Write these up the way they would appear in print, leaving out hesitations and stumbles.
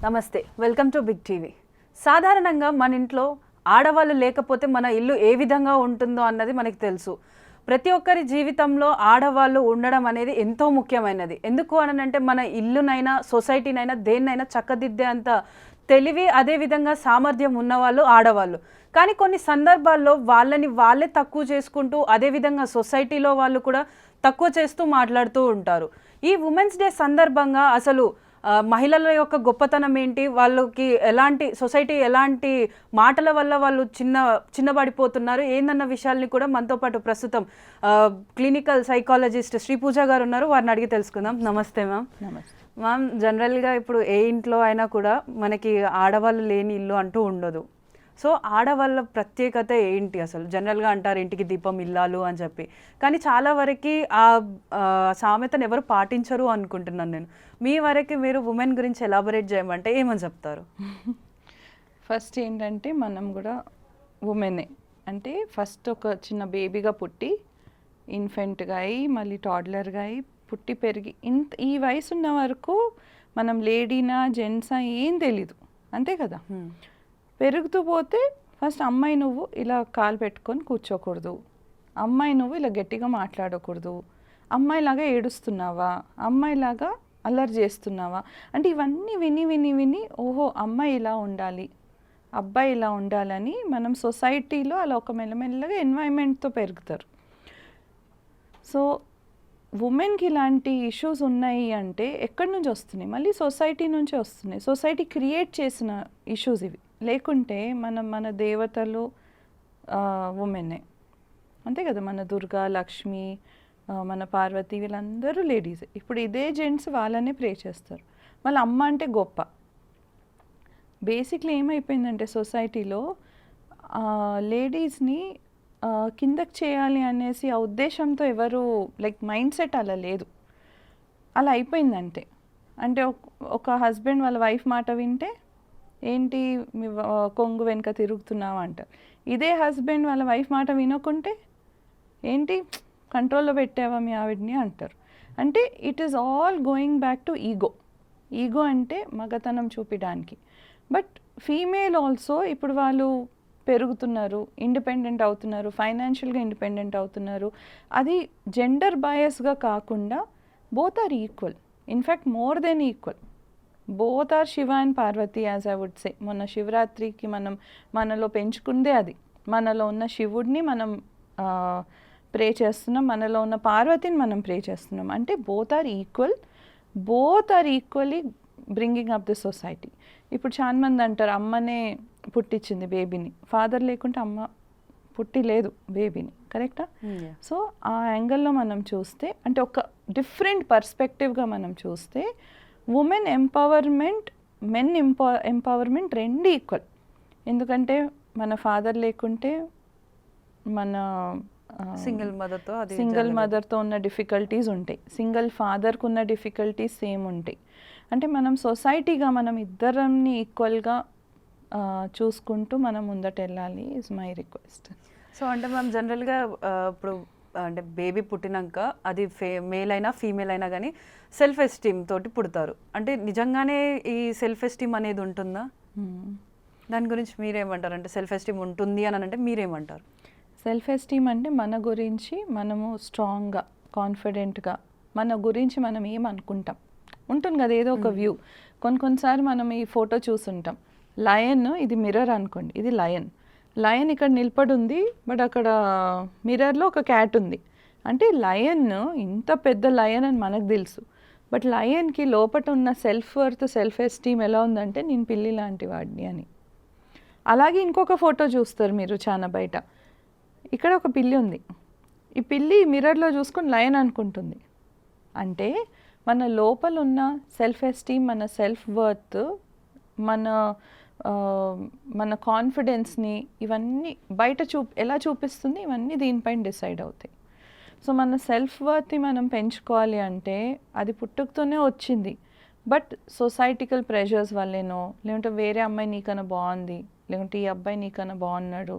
నమస్తే, welcome to big TV. సాధారణంగా మన ఇంట్లో ఆడవాళ్ళు లేకపోతే మన ఇల్లు ఏ విధంగా ఉంటుందో అన్నది మనకు తెలుసు. ప్రతి ఒక్కరి జీవితంలో ఆడవాళ్ళు ఉండడం అనేది ఎంతో ముఖ్యమైనది. ఎందుకు అనంటే మన ఇల్లునైనా సొసైటీనైనా దేన్నైనా చక్కదిద్దే అంత తెలివి అదేవిధంగా సామర్థ్యం ఉన్నవాళ్ళు ఆడవాళ్ళు. కానీ కొన్ని సందర్భాల్లో వాళ్ళని వాళ్ళే తక్కువ చేసుకుంటూ అదేవిధంగా సొసైటీలో వాళ్ళు కూడా తక్కువ చేస్తూ మాట్లాడుతూ ఉంటారు. ఈ ఉమెన్స్ డే సందర్భంగా అసలు మహిళల యొక్క గొప్పతనం ఏంటి, వాళ్ళకి ఎలాంటి సొసైటీ ఎలాంటి మాటల వల్ల వాళ్ళు చిన్నబడిపోతున్నారు ఏందన్న విషయాల్ని కూడా మనతో పాటు ప్రస్తుతం క్లినికల్ సైకాలజిస్ట్ శ్రీ పూజ గారు ఉన్నారు. వారిని అడిగి తెలుసుకుందాం. నమస్తే మ్యామ్. నమస్తే మ్యామ్, జనరల్గా ఇప్పుడు ఏ ఇంట్లో అయినా కూడా మనకి ఆడవాళ్ళు లేని ఇల్లు అంటూ ఉండదు. సో ఆడవాళ్ళ ప్రత్యేకత ఏంటి అసలు? జనరల్గా అంటారు ఇంటికి దీపం ఇల్లాలు అని చెప్పి, కానీ చాలా వరకు ఆ సామెతను ఎవరు పాటించరు అనుకుంటున్నాను నేను. మీ వరకు మీరు ఉమెన్ గురించి ఎలాబొరేట్ చేయమంటే ఏమని చెప్తారు? ఫస్ట్ ఏంటంటే మనం కూడా ఉమెనే. అంటే ఫస్ట్ ఒక చిన్న బేబీగా పుట్టి ఇన్ఫెంట్గా అయ్యి మళ్ళీ టాడ్లర్గా అయ్యి పుట్టి పెరిగి ఈ వయసు ఉన్న వరకు మనం లేడీనా జెంట్సా ఏం తెలీదు, అంతే కదా. పెరుగుతూ పోతే ఫస్ట్ అమ్మాయి నువ్వు ఇలా కాలు పెట్టుకొని కూర్చోకూడదు, అమ్మాయి నువ్వు ఇలా గట్టిగా మాట్లాడకూడదు, అమ్మాయిలాగా ఏడుస్తున్నావా, అమ్మాయిలాగా అల్లరి చేస్తున్నావా, అంటే ఇవన్నీ విని విని విని ఓహో అమ్మాయి ఇలా ఉండాలి అబ్బాయి ఇలా ఉండాలని మనం సొసైటీలో అలా ఒక మెల్లమెల్లగా ఎన్వైరన్మెంట్తో పెరుగుతారు. సో ఉమెన్కి ఇలాంటి ఇష్యూస్ ఉన్నాయి అంటే ఎక్కడి నుంచి వస్తున్నాయి? మళ్ళీ సొసైటీ నుంచి వస్తున్నాయి. సొసైటీ క్రియేట్ చేసిన ఇష్యూస్ ఇవి. లేకుంటే మన దేవతలు ఉమెన్నే, అంతే కదా. మన దుర్గా, లక్ష్మి, మన పార్వతి వీళ్ళందరూ లేడీసే. ఇప్పుడు ఇదే జెంట్స్ వాళ్ళనే ప్రే చేస్తారు. మళ్ళీ అమ్మ అంటే గొప్ప. బేసిక్లీ ఏమైపోయిందంటే సొసైటీలో లేడీస్ని కిందకి చేయాలి అనేసి ఆ ఉద్దేశంతో ఎవరు లైక్ మైండ్ సెట్ అలా లేదు, అలా అయిపోయిందంటే. అంటే ఒక హస్బెండ్ వాళ్ళ వైఫ్ మాట వింటే ఏంటి మీ కొంగు వెనుక తిరుగుతున్నావు అంటారు. ఇదే హస్బెండ్ వాళ్ళ వైఫ్ మాట వినకుంటే ఏంటి కంట్రోల్లో పెట్టావా మీ ఆవిడ్ని అంటారు. అంటే it is all going back to ego. Ego అంటే మగతనం చూపించడానికి. బట్ ఫీమేల్ ఆల్సో ఇప్పుడు వాళ్ళు పెరుగుతున్నారు, ఇండిపెండెంట్ అవుతున్నారు, ఫైనాన్షియల్గా ఇండిపెండెంట్ అవుతున్నారు. అది జెండర్ బయాస్గా కాకుండా both are equal, in fact more than equal. Both are Shiva and Parvati as I would say. మొన్న శివరాత్రికి మనలో పెంచుకుందే అది. మనలో ఉన్న శివుడిని మనం ప్రే చేస్తున్నాం, మనలో ఉన్న పార్వతిని మనం ప్రే చేస్తున్నాం. అంటే both are equal, both are equally bringing up the society. ఇప్పుడు చాలా మంది అంటారు అమ్మనే పుట్టించింది బేబీని, ఫాదర్ లేకుంటే అమ్మ పుట్టి లేదు బేబీని, కరెక్టా? సో ఆ యాంగిల్లో మనం చూస్తే, అంటే ఒక డిఫరెంట్ పర్స్పెక్టివ్గా మనం చూస్తే ఉమెన్ ఎంపవర్మెంట్, మెన్ ఎంపవర్మెంట్ రెండు ఈక్వల్. ఎందుకంటే మన ఫాదర్ లేకుంటే మన సింగిల్ మదర్తో ఉన్న డిఫికల్టీస్ ఉంటాయి, సింగిల్ ఫాదర్కు ఉన్న డిఫికల్టీస్ సేమ్ ఉంటాయి. అంటే మనం సొసైటీగా మనం ఇద్దరిని ఈక్వల్గా చూసుకుంటూ మనం ముందట వెళ్ళాలి ఇస్ మై రిక్వెస్ట్. సో అంటే మనం జనరల్గా ఇప్పుడు అంటే బేబీ పుట్టినాక అది మేల్ అయినా ఫీమేల్ అయినా కానీ సెల్ఫ్ ఎస్టీమ్ తోటి పుడతారు. అంటే నిజంగానే ఈ సెల్ఫ్ ఎస్టీమ్ అనేది ఉంటుందా? దాని గురించి మీరేమంటారు? అంటే సెల్ఫ్ ఎస్టీమ్ ఉంటుంది అని అంటే మీరేమంటారు? సెల్ఫ్ ఎస్టీమ్ అంటే మన గురించి మనము స్ట్రాంగ్గా, కాన్ఫిడెంట్గా మన గురించి మనం ఏమనుకుంటాం ఉంటుంది కదా, ఏదో ఒక వ్యూ. కొన్నిసార్లు మనం ఈ ఫోటో చూసుంటాం, లయన్, ఇది మిర్రర్ అనుకోండి, ఇది లయన్. లయన్ ఇక్కడ నిలబడి ఉంది, బట్ అక్కడ మిర్రర్లో ఒక క్యాట్ ఉంది. అంటే లయన్ ఇంత పెద్ద లయన్ అని మనకు తెలుసు, బట్ లయన్కి లోపల ఉన్న సెల్ఫ్ వర్త్, సెల్ఫ్ ఎస్టీమ్ ఎలా ఉందంటే నేను పిల్లి లాంటి వాడిని అని. అలాగే ఇంకొక ఫోటో చూస్తారు మీరు చాలా బయట, ఇక్కడ ఒక పిల్లి ఉంది, ఈ పిల్లి మిర్రర్లో చూసుకొని లయన్ అనుకుంటుంది. అంటే మన లోపల ఉన్న సెల్ఫ్ ఎస్టీమ్, మన సెల్ఫ్ వర్త్, మన కాన్ఫిడెన్స్ని ఇవన్నీ బయట ఎలా చూపిస్తుంది, ఇవన్నీ దీనిపైన డిసైడ్ అవుతాయి. సో మన సెల్ఫ్ వర్త్ని మనం పెంచుకోవాలి అంటే అది పుట్టుకతోనే వచ్చింది, బట్ సొసైటికల్ ప్రెషర్స్ వల్లేనో, లేకుంటే వేరే అమ్మాయి నీకన్నా బాగుంది, లేకుంటే ఈ అబ్బాయి నీకన్నా బాగున్నాడు,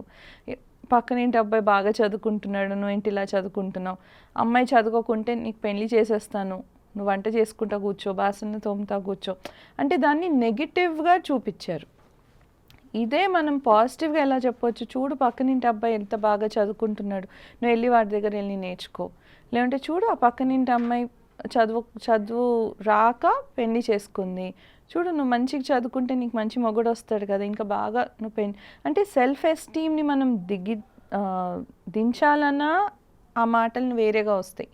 పక్కనేంటి అబ్బాయి బాగా చదువుకుంటున్నాడు, నువ్వు ఏంటి ఇలా చదువుకుంటున్నావు, అమ్మాయి చదువుకోకుంటే నీకు పెళ్లి చేసేస్తాను, నువ్వు వంట చేసుకుంటా కూర్చో, బాసన తోముతా కూర్చో, అంటే దాన్ని నెగిటివ్గా చూపించారు. ఇదే మనం పాజిటివ్గా ఎలా చెప్పొచ్చు, చూడు పక్కనింటి అబ్బాయి ఎంత బాగా చదువుకుంటున్నాడు, నువ్వు వెళ్ళి వాడి దగ్గర వెళ్ళి నేర్చుకో. లేదంటే చూడు ఆ పక్కనింటి అమ్మాయి చదువు రాక పెళ్లి చేసుకుంది, చూడు నువ్వు మంచిగా చదువుకుంటే నీకు మంచి మొగుడు వస్తాడు కదా, ఇంకా బాగా నువ్వు అంటే సెల్ఫ్ ఎస్టీమ్ని మనం దించాలన్నా ఆ మాటలను వేరేగా వస్తాయి.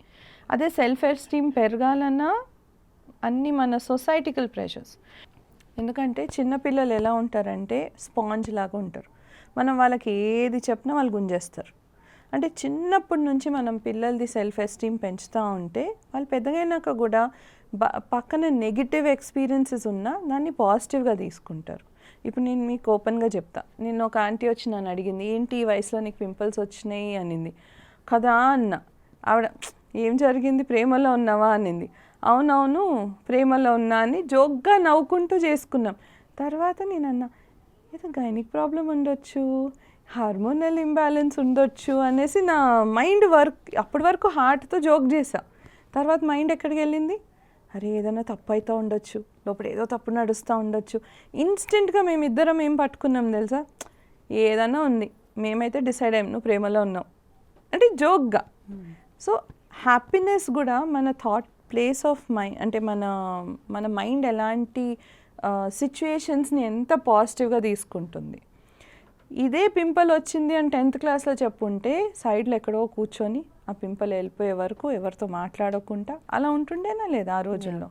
అదే సెల్ఫ్ ఎస్టీమ్ పెరగాలన్నా అన్నీ మన సొసైటికల్ ప్రెషర్స్. ఎందుకంటే చిన్నపిల్లలు ఎలా ఉంటారంటే స్పాంజ్ లాగా ఉంటారు. మనం వాళ్ళకి ఏది చెప్పినా వాళ్ళు గుంజేస్తారు. అంటే చిన్నప్పటి నుంచి మనం పిల్లలది సెల్ఫ్ ఎస్టీమ్ పెంచుతూ ఉంటే వాళ్ళు పెద్దగైనాక కూడా పక్కన నెగిటివ్ ఎక్స్పీరియన్సెస్ ఉన్నా దాన్ని పాజిటివ్గా తీసుకుంటారు. ఇప్పుడు నేను మీకు ఓపెన్గా చెప్తా, నిన్న ఒక ఆంటీ వచ్చి నన్ను అడిగింది, ఏంటి ఈ వయసులో నీకు పింపుల్స్ వచ్చినాయి అనింది కదా అన్న. ఆవిడ ఏం జరిగింది, ప్రేమలో ఉన్నావా అనింది. అవునవును ప్రేమలో ఉన్నా అని జోక్గా నవ్వుకుంటూ చేసుకున్నాం. తర్వాత నేను అన్నా ఏదో గైనిక్ ప్రాబ్లం ఉండొచ్చు, హార్మోనల్ ఇంబ్యాలెన్స్ ఉండొచ్చు అనేసి నా మైండ్ అప్పటి వరకు హార్ట్తో జోక్ చేసా. తర్వాత మైండ్ ఎక్కడికి వెళ్ళింది, అరే ఏదైనా తప్పు అవుతూ ఉండొచ్చు, లోపల ఏదో తప్పు నడుస్తూ ఉండొచ్చు. ఇన్స్టెంట్గా మేమిద్దరం ఏం పట్టుకున్నాం తెలుసా, ఏదైనా ఉంది, మేమైతే డిసైడ్ అయ్యాం నువ్వు ప్రేమలో ఉన్నావు అంటే జోక్గా. సో హ్యాపీనెస్ కూడా మన థాట్ ప్లేస్ ఆఫ్ మైండ్, అంటే మన మైండ్ ఎలాంటి సిచ్యుయేషన్స్ని ఎంత పాజిటివ్గా తీసుకుంటుంది. ఇదే పింపుల్ వచ్చింది అని 10th క్లాస్లో చెప్పుంటే సైడ్లో ఎక్కడో కూర్చొని ఆ పింపుల్ వెళ్ళిపోయే వరకు ఎవరితో మాట్లాడకుండా అలా ఉంటుండేనా లేదా ఆ రోజుల్లో.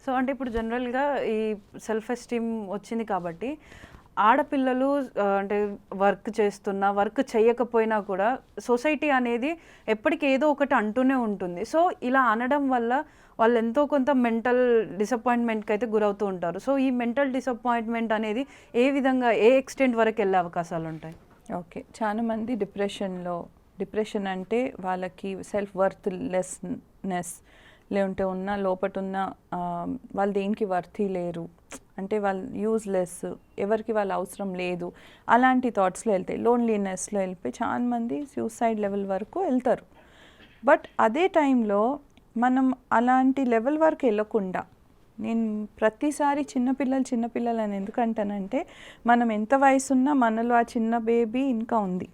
సో అంటే ఇప్పుడు జనరల్గా ఈ సెల్ఫ్ ఎస్టీమ్ వచ్చింది కాబట్టి ఆడపిల్లలు అంటే వర్క్ చేస్తున్నా వర్క్ చేయకపోయినా కూడా సొసైటీ అనేది ఎప్పటికీ ఏదో ఒకటి అంటూనే ఉంటుంది. సో ఇలా అనడం వల్ల వాళ్ళు ఎంతో కొంత మెంటల్ డిసప్పాయింట్మెంట్కి అయితే గురవుతూ ఉంటారు. సో ఈ మెంటల్ డిసప్పాయింట్మెంట్ అనేది ఏ విధంగా ఏ ఎక్స్టెంట్ వరకు వెళ్ళే అవకాశాలు ఉంటాయి? ఓకే, చాలా మంది డిప్రెషన్ అంటే వాళ్ళకి సెల్ఫ్ వర్త్ లెస్నెస్ లేకుంటే ఉన్న లోపట ఉన్న వాళ్ళు దేనికి వర్తీ లేరు, అంటే వాళ్ళు యూజ్లెస్, ఎవరికి వాళ్ళ అవసరం లేదు, అలాంటి థాట్స్లో వెళ్తాయి. లోన్లీనెస్లో వెళ్ళిపోయి చాలా మంది సూసైడ్ లెవెల్ వరకు వెళ్తారు. బట్ అదే టైంలో మనం అలాంటి లెవెల్ వరకు వెళ్ళకుండా, నేను ప్రతిసారి చిన్నపిల్లలు అని ఎందుకంటానంటే మనం ఎంత వయసు ఉన్నా మనలో ఆ చిన్న బేబీ ఇంకా ఉంది.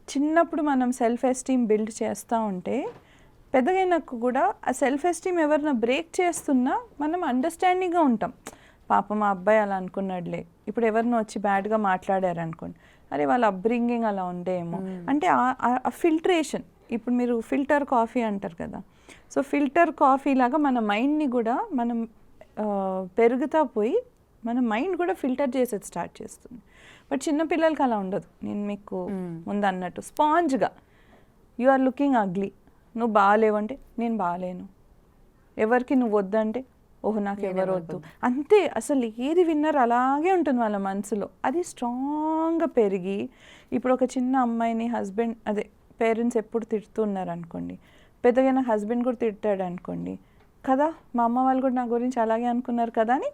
చిన్నప్పుడు మనం సెల్ఫ్ ఎస్టీమ్ బిల్డ్ చేస్తూ ఉంటే పెద్దగైనాక కూడా ఆ సెల్ఫ్ ఎస్టీమ్ ఎవరైనా బ్రేక్ చేస్తున్నా మనం అండర్స్టాండింగ్గా ఉంటాం. పాపం మా అబ్బాయి అలా అనుకున్నాడులే, ఇప్పుడు ఎవరినో వచ్చి బ్యాడ్గా మాట్లాడారు అనుకోండి, అరే వాళ్ళ అప్బ్రింగింగ్ అలా ఉండేమో, అంటే ఆ ఫిల్టరేషన్. ఇప్పుడు మీరు ఫిల్టర్ కాఫీ అంటారు కదా, సో ఫిల్టర్ కాఫీ లాగా మన మైండ్ని కూడా మనం పెరుగుతా పోయి మన మైండ్ కూడా ఫిల్టర్ చేసేది స్టార్ట్ చేస్తుంది. బట్ చిన్నపిల్లలకి అలా ఉండదు. నేను మీకు ముందు అన్నట్టు స్పాంజ్గా, యు ఆర్ లుకింగ్ అగ్లీ, నువ్వు బాగాలేవంటే నేను బాగాలేను, ఎవరికి నువ్వు వద్దంటే ఓహో నాకు ఎవరు వద్దు, అంతే. అసలు ఏది విన్నర్ అలాగే ఉంటుంది వాళ్ళ మనసులో. అది స్ట్రాంగ్గా పెరిగి ఇప్పుడు ఒక చిన్న అమ్మాయిని పేరెంట్స్ ఎప్పుడు తిడుతున్నారు అనుకోండి, పెద్దగా హస్బెండ్ కూడా తిట్టాడు అనుకోండి, కదా మా అమ్మ వాళ్ళు కూడా నా గురించి అలాగే అనుకున్నారు కదా అని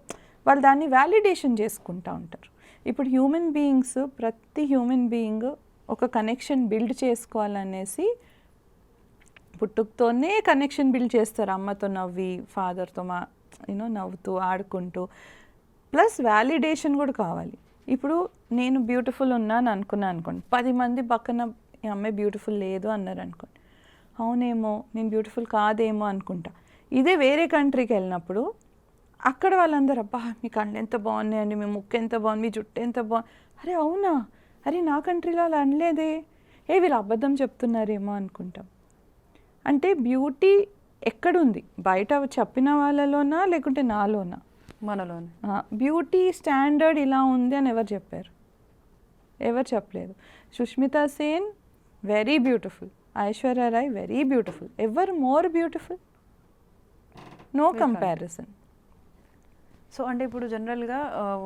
వాళ్ళు దాన్ని వ్యాలిడేషన్ చేసుకుంటూ ఉంటారు. ఇప్పుడు హ్యూమన్ బీయింగ్స్, ప్రతి హ్యూమన్ బీయింగ్ ఒక కనెక్షన్ బిల్డ్ చేసుకోవాలనేసి పుట్టుకతోనే కనెక్షన్ బిల్డ్ చేస్తారు. అమ్మతో నవ్వి, ఫాదర్తో నవ్వుతూ ఆడుకుంటూ, ప్లస్ వ్యాలిడేషన్ కూడా కావాలి. ఇప్పుడు నేను బ్యూటిఫుల్ ఉన్నాను అనుకోండి, 10 మంది పక్కన ఈ అమ్మాయి బ్యూటిఫుల్ లేదు అన్నారు అనుకోండి, అవునేమో నేను బ్యూటిఫుల్ కాదేమో అనుకుంటా. ఇదే వేరే కంట్రీకి వెళ్ళినప్పుడు అక్కడ వాళ్ళందరూ అబ్బా మీ కళ్ళు ఎంత బాగున్నాయండి, మీ ముక్కు ఎంత బాగుంది, మీ జుట్టు ఎంత బాగుంది, అరే అవునా, అరే నా కంట్రీలో అలా అనలేదే, వీళ్ళు అబద్ధం చెప్తున్నారేమో అనుకుంటాం. అంటే బ్యూటీ ఎక్కడుంది, బయట చెప్పిన వాళ్ళలోనా లేకుంటే నాలోనా? మనలోనే. బ్యూటీ స్టాండర్డ్ ఇలా ఉంది అని ఎవరు చెప్పారు? ఎవరు చెప్పలేదు. Sushmita Sen very beautiful, Aishwarya Rai very beautiful, ఎవరు more beautiful? No comparison. So అంటే ఇప్పుడు జనరల్గా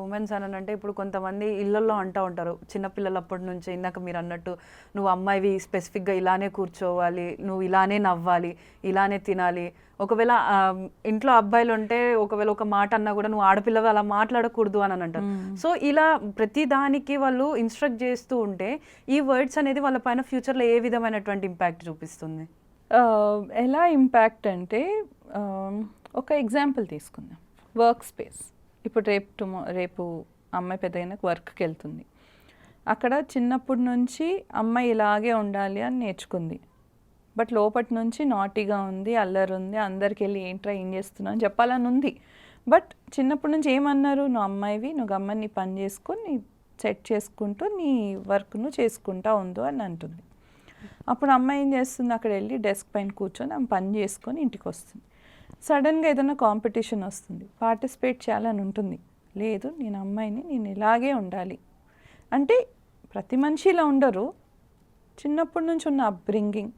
ఉమెన్స్ అని అంటే ఇప్పుడు కొంతమంది ఇళ్ళల్లో అంటూ ఉంటారు చిన్నపిల్లలప్పటి నుంచి, ఇందాక మీరు అన్నట్టు నువ్వు అమ్మాయివి స్పెసిఫిక్గా ఇలానే కూర్చోవాలి, నువ్వు ఇలానే నవ్వాలి, ఇలానే తినాలి. ఒకవేళ ఇంట్లో అబ్బాయిలు ఉంటే ఒకవేళ ఒక మాట అన్నా కూడా నువ్వు ఆడపిల్లవి అలా మాట్లాడకూడదు అని అంటారు. సో ఇలా ప్రతి దానికి వాళ్ళు ఇన్స్ట్రక్ట్ చేస్తూ ఉంటే ఈ వర్డ్స్ అనేది వాళ్ళ పైన ఫ్యూచర్లో ఏ విధమైనటువంటి ఇంపాక్ట్ చూపిస్తుంది? ఎలా ఇంపాక్ట్ అంటే ఒక ఎగ్జాంపుల్ తీసుకుందాం, వర్క్ స్పేస్. ఇప్పుడు రేపు అమ్మాయి పెద్దయినాక వర్క్కి వెళ్తుంది. అక్కడ చిన్నప్పటి నుంచి అమ్మాయి ఇలాగే ఉండాలి అని నేర్చుకుంది. బట్ లోపటి నుంచి నాటీగా ఉంది, అల్లరి ఉంది, అందరికి వెళ్ళి ఏంట్రా ఏం చేస్తున్నావు అని చెప్పాలని ఉంది. బట్ చిన్నప్పటి నుంచి ఏమన్నారు, నువ్వు అమ్మాయివి, నువ్వు అమ్మాయి నీ పని చేసుకొని నీ సెట్ చేసుకుంటూ నీ వర్క్ నువ్వు చేసుకుంటా ఉండు అని అంటుంది. అప్పుడు అమ్మాయి ఏం చేస్తుంది, అక్కడ వెళ్ళి డెస్క్ పైన కూర్చొని ఆమె పని చేసుకొని ఇంటికి వస్తుంది. సడన్గా ఏదైనా కాంపిటీషన్ వస్తుంది, పార్టిసిపేట్ చేయాలని ఉంటుంది. లేదు, నేను అమ్మాయిని, నేను ఇలాగే ఉండాలి అంటే ప్రతి మనిషి ఇలా ఉండరు. చిన్నప్పటి నుంచి ఉన్న అప్బ్రింగింగ్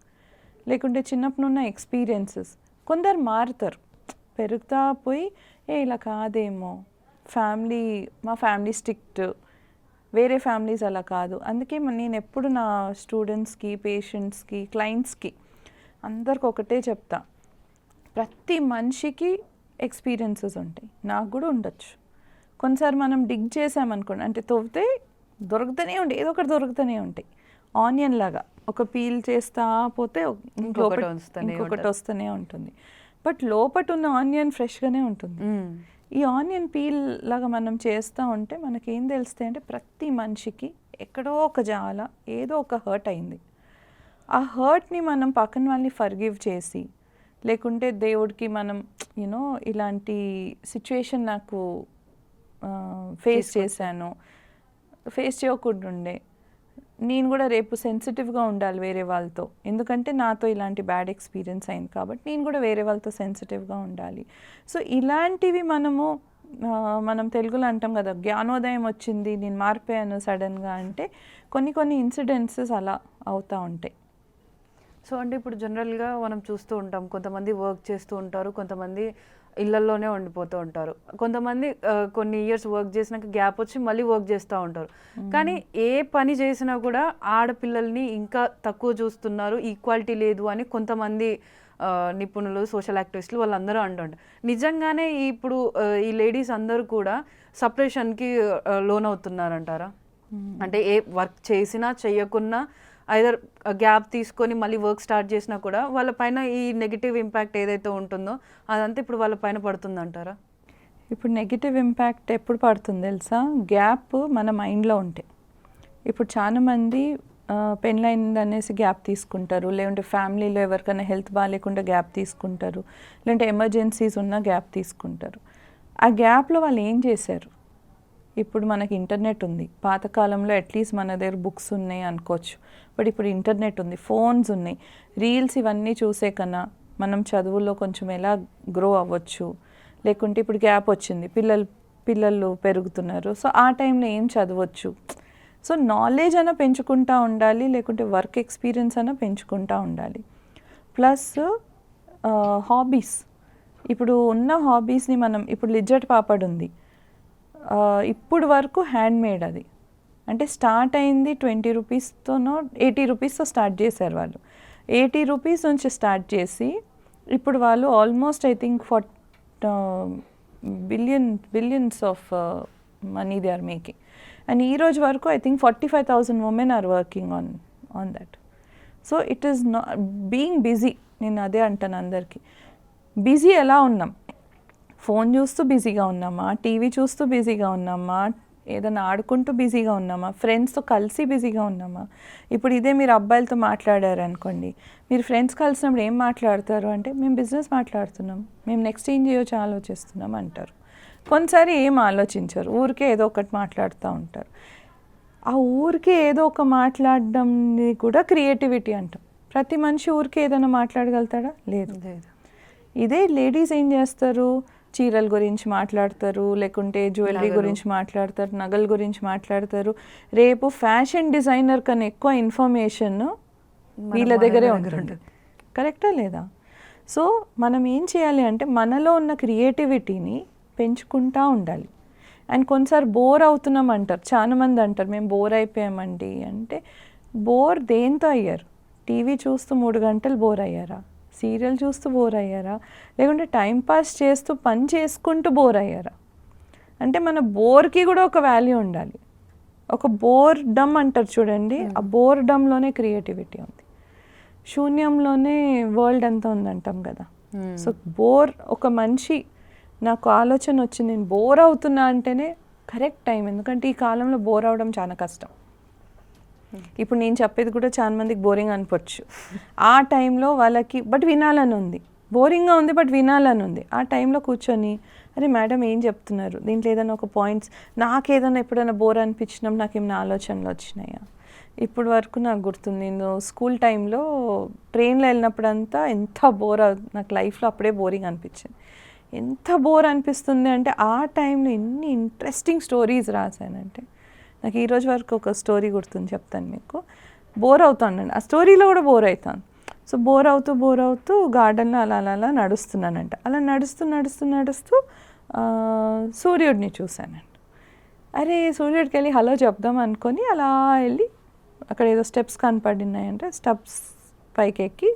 లేకుంటే చిన్నప్పుడు ఉన్న ఎక్స్పీరియన్సెస్, కొందరు మారుతారు, పెరుగుతా పోయి ఇలా కాదేమో, మా ఫ్యామిలీ స్ట్రిక్ట్, వేరే ఫ్యామిలీస్ అలా కాదు. అందుకే నేను ఎప్పుడు నా స్టూడెంట్స్కి, పేషెంట్స్కి, క్లయింట్స్కి అందరికి ఒకటే చెప్తా, ప్రతి మనిషికి ఎక్స్పీరియన్సెస్ ఉంటాయి, నాకు కూడా ఉండొచ్చు. కొన్నిసారి మనం డిగ్ చేసామనుకోండి, అంటే తవ్వితే దొరుకుతూనే ఉంటాయి, ఏదో ఒకటి దొరుకుతూనే ఉంటాయి. ఆనియన్ లాగా ఒక పీల్ చేస్తా పోతే ఇంకొకటి వస్తూనే ఉంటుంది. బట్ లోపట ఉన్న ఆనియన్ ఫ్రెష్గానే ఉంటుంది. ఈ ఆనియన్ పీల్ లాగా మనం చేస్తూ ఉంటే మనకేం తెలుస్తాయి అంటే ప్రతి మనిషికి ఎక్కడో ఒక జాల ఏదో ఒక హర్ట్ అయింది. ఆ హర్ట్ని మనం పక్కన వాళ్ళని ఫర్గివ్ చేసి, లేకుంటే దేవుడికి మనం ఇలాంటి సిచ్యువేషన్ నాకు ఫేస్ చేశాను, ఫేస్ చేయకుండా ఉండే, నేను కూడా రేపు సెన్సిటివ్గా ఉండాలి వేరే వాళ్ళతో, ఎందుకంటే నాతో ఇలాంటి బ్యాడ్ ఎక్స్పీరియన్స్ అయింది కాబట్టి నేను కూడా వేరే వాళ్ళతో సెన్సిటివ్గా ఉండాలి. సో ఇలాంటివి మనం తెలుగులో అంటాం కదా, జ్ఞానోదయం వచ్చింది, నేను మారిపోయాను సడన్గా అంటే కొన్ని ఇన్సిడెంట్సెస్ అలా అవుతూ ఉంటాయి. సో అంటే ఇప్పుడు జనరల్గా మనం చూస్తూ ఉంటాం, కొంతమంది వర్క్ చేస్తూ ఉంటారు, కొంతమంది ఇళ్లలోనే ఉండిపోతూ ఉంటారు, కొంతమంది కొన్ని ఇయర్స్ వర్క్ చేసినాక గ్యాప్ వచ్చి మళ్ళీ వర్క్ చేస్తూ ఉంటారు. కానీ ఏ పని చేసినా కూడా ఆడపిల్లల్ని ఇంకా తక్కువ చూస్తున్నారు, ఈక్వాలిటీ లేదు అని కొంతమంది నిపుణులు, సోషల్ యాక్టివిస్టులు వాళ్ళందరూ అంటుంటారు. నిజంగానే ఇప్పుడు ఈ లేడీస్ అందరూ కూడా సపరేషన్కి లోన్ అవుతున్నారంటారా? అంటే ఏ వర్క్ చేసినా చేయకున్నా ఐదర్ గ్యాప్ తీసుకొని మళ్ళీ వర్క్ స్టార్ట్ చేసినా కూడా వాళ్ళ పైన ఈ నెగిటివ్ ఇంపాక్ట్ ఏదైతే ఉంటుందో అదంతా ఇప్పుడు వాళ్ళ పైన పడుతుందంటారా? ఇప్పుడు నెగిటివ్ ఇంపాక్ట్ ఎప్పుడు పడుతుంది తెలుసా, గ్యాప్ మన మైండ్లో ఉంటే. ఇప్పుడు చాలామంది పెళ్ళైంది అనేసి గ్యాప్ తీసుకుంటారు, లేదంటే ఫ్యామిలీలో ఎవరికైనా హెల్త్ బాగాలేకుండా గ్యాప్ తీసుకుంటారు, లేదంటే ఎమర్జెన్సీస్ ఉన్న గ్యాప్ తీసుకుంటారు. ఆ గ్యాప్లో వాళ్ళు ఏం చేశారు? ఇప్పుడు మనకి ఇంటర్నెట్ ఉంది, పాతకాలంలో అట్లీస్ట్ మన దగ్గర బుక్స్ ఉన్నాయి అనుకోవచ్చు, బట్ ఇప్పుడు ఇంటర్నెట్ ఉంది, ఫోన్స్ ఉన్నాయి, రీల్స్ ఇవన్నీ చూసే కన్నా మనం చదువుల్లో కొంచెం ఎలా గ్రో అవ్వచ్చు, లేకుంటే ఇప్పుడు గ్యాప్ వచ్చింది, పిల్లలు పెరుగుతున్నారు, సో ఆ టైంలో ఏం చదవచ్చు. సో నాలెడ్జ్ అయినా పెంచుకుంటూ ఉండాలి, లేకుంటే వర్క్ ఎక్స్పీరియన్స్ అయినా పెంచుకుంటూ ఉండాలి. ప్లస్ హాబీస్, ఇప్పుడు ఉన్న హాబీస్ని మనం, ఇప్పుడు లిజ్జట్ పాపడ్ ఉంది, ఇప్పుడు వరకు హ్యాండ్ మేడ్, అది అంటే స్టార్ట్ అయింది 20 రూపీస్తోనో 80 రూపీస్తో స్టార్ట్ చేశారు వాళ్ళు. 80 రూపీస్ నుంచి స్టార్ట్ చేసి ఇప్పుడు వాళ్ళు almost I think billions of money they are making. And ఈ రోజు వరకు I think 45,000 women are working on that. So it is being busy. నేను అదే అంటాను అందరికీ, బిజీ ఎలా ఉన్నాం, ఫోన్ చూస్తూ బిజీగా ఉన్నామా, టీవీ చూస్తూ బిజీగా ఉన్నామా, ఏదైనా ఆడుకుంటూ బిజీగా ఉన్నామా, ఫ్రెండ్స్తో కలిసి బిజీగా ఉన్నామా. ఇప్పుడు ఇదే మీరు అబ్బాయిలతో మాట్లాడారు అనుకోండి, మీరు ఫ్రెండ్స్ కలిసినప్పుడు ఏం మాట్లాడతారు అంటే మేము బిజినెస్ మాట్లాడుతున్నాం, మేము నెక్స్ట్ ఏం చేయొచ్చు ఆలోచిస్తున్నాం అంటారు. కొన్నిసారి ఏం ఆలోచించరు, ఊరికే ఏదో ఒకటి మాట్లాడుతూ ఉంటారు. ఆ ఊరికే ఏదో ఒక మాట్లాడడంని కూడా క్రియేటివిటీ అంటాం. ప్రతి మనిషి ఊరికే ఏదైనా మాట్లాడగలుగుతాడా? లేదు. ఇదే లేడీస్ ఏం చేస్తారు, చీరల గురించి మాట్లాడతారు, లేకుంటే జ్యువెలరీ గురించి మాట్లాడతారు, నగల గురించి మాట్లాడతారు. రేపు ఫ్యాషన్ డిజైనర్ కన్నా ఎక్కువ ఇన్ఫర్మేషన్ వీళ్ళ దగ్గరే ఉంటుంది. కరెక్టా లేదా? సో మనం ఏం చేయాలి అంటే మనలో ఉన్న క్రియేటివిటీని పెంచుకుంటూ ఉండాలి. అండ్ కొన్నిసారి బోర్ అవుతున్నాం అంటారు, చాలామంది అంటారు మేము బోర్ అయిపోయామండి అంటే, బోర్ దేంతో అయ్యారు? టీవీ చూస్తూ 3 గంటలు బోర్ అయ్యారా? సీరియల్ చూస్తూ బోర్ అయ్యారా? లేకుంటే టైంపాస్ చేస్తూ పని చేసుకుంటూ బోర్ అయ్యారా? అంటే మన బోర్కి కూడా ఒక వాల్యూ ఉండాలి. ఒక బోర్ డమ్ అంటారు చూడండి, ఆ బోర్ డమ్లోనే క్రియేటివిటీ ఉంది, శూన్యంలోనే వరల్డ్ అంతా ఉందంటాం కదా. సో బోర్, ఒక మనిషి నాకు ఆలోచన వచ్చింది నేను బోర్ అవుతున్నా అంటేనే కరెక్ట్ టైం. ఎందుకంటే ఈ కాలంలో బోర్ అవడం చాలా కష్టం. ఇప్పుడు నేను చెప్పేది కూడా చాలా మందికి బోరింగ్ అనిపించచ్చు. ఆ టైంలో వాళ్ళకి బట్ వినాలని ఉంది, బోరింగ్గా ఉంది బట్ వినాలని ఉంది. ఆ టైంలో కూర్చొని అరే మేడం ఏం చెప్తున్నారు, దీంట్లో ఏదైనా ఒక పాయింట్స్, నాకేదైనా ఎప్పుడైనా బోర్ అనిపించినప్పుడు నాకు ఏమైనా ఆలోచనలు వచ్చినాయా. ఇప్పుడు వరకు నాకు గుర్తుంది, నేను స్కూల్ టైంలో ట్రైన్లో వెళ్ళినప్పుడంతా ఎంత బోర్ నాకు లైఫ్లో అప్పుడే బోరింగ్ అనిపించింది. ఎంత బోర్ అనిపిస్తుంది అంటే ఆ టైంలో ఎన్ని ఇంట్రెస్టింగ్ స్టోరీస్ రాశానంటే నాకు ఈరోజు వరకు ఒక స్టోరీ గుర్తుంది, చెప్తాను మీకు. బోర్ అవుతానండి, ఆ స్టోరీలో కూడా బోర్ అవుతాను. సో బోర్ అవుతూ గార్డెన్లో అలా నడుస్తున్నానంట. అలా నడుస్తూ సూర్యుడిని చూశానండి. అరే సూర్యుడికి వెళ్ళి హలో చెప్దాం అనుకొని అలా వెళ్ళి అక్కడ ఏదో స్టెప్స్ కనపడినాయంటే స్టెప్స్ పైకి ఎక్కి